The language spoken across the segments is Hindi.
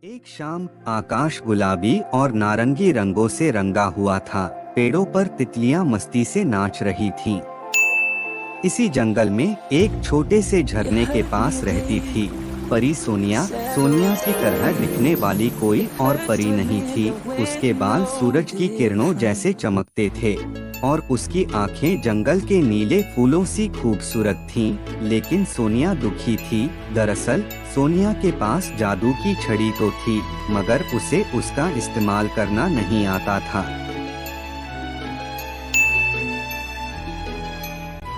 एक शाम आकाश गुलाबी और नारंगी रंगों से रंगा हुआ था। पेड़ों पर तितलियां मस्ती से नाच रही थीं। इसी जंगल में एक छोटे से झरने के पास रहती थी परी सोनिया। सोनिया की तरह दिखने वाली कोई और परी नहीं थी। उसके बाल सूरज की किरणों जैसे चमकते थे और उसकी आंखें जंगल के नीले फूलों सी खूबसूरत थीं। लेकिन सोनिया दुखी थी। दरअसल सोनिया के पास जादू की छड़ी तो थी, मगर उसे उसका इस्तेमाल करना नहीं आता था।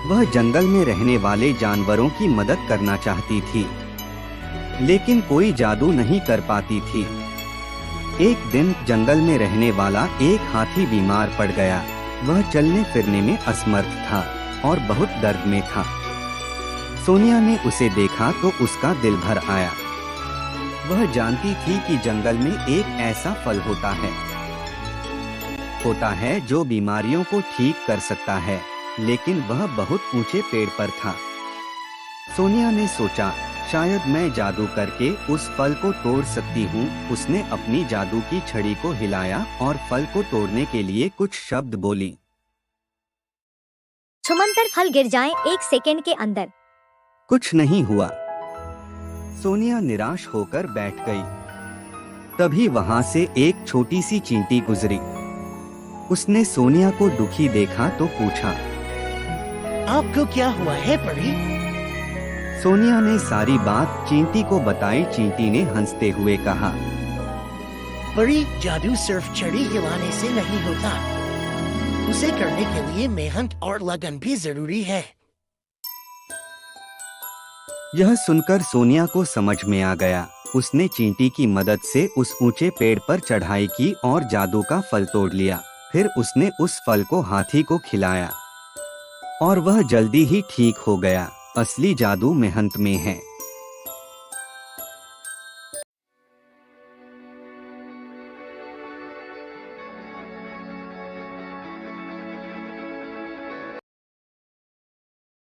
वह जंगल में रहने वाले जानवरों की मदद करना चाहती थी, लेकिन कोई जादू नहीं कर पाती थी। एक दिन जंगल में रहने वाला एक हाथी बीमार पड़ गया। वह चलने फिरने में असमर्थ था और बहुत दर्द में था। सोनिया ने उसे देखा तो उसका दिल भर आया। वह जानती थी कि जंगल में एक ऐसा फल होता है जो बीमारियों को ठीक कर सकता है, लेकिन वह बहुत ऊंचे पेड़ पर था। सोनिया ने सोचा, शायद मैं जादू करके उस फल को तोड़ सकती हूँ। उसने अपनी जादू की छड़ी को हिलाया और फल को तोड़ने के लिए कुछ शब्द बोली। छुमंतर फल गिर जाएं 1 सेकंड के अंदर। कुछ नहीं हुआ। सोनिया निराश होकर बैठ गई। तभी वहाँ से एक छोटी सी चींटी गुजरी। उसने सोनिया को दुखी देखा तो पूछा, आपको क्या हुआ है परी? सोनिया ने सारी बात चींटी को बताई। चींटी ने हंसते हुए कहा, परी, जादू सिर्फ छड़ी हिलाने से नहीं होता, उसे करने के लिए मेहनत और लगन भी जरूरी है। यह सुनकर सोनिया को समझ में आ गया। उसने चींटी की मदद से उस ऊंचे पेड़ पर चढ़ाई की और जादू का फल तोड़ लिया। फिर उसने उस फल को हाथी को खिलाया और वह जल्दी ही ठीक हो गया। असली जादू मेहनत में है।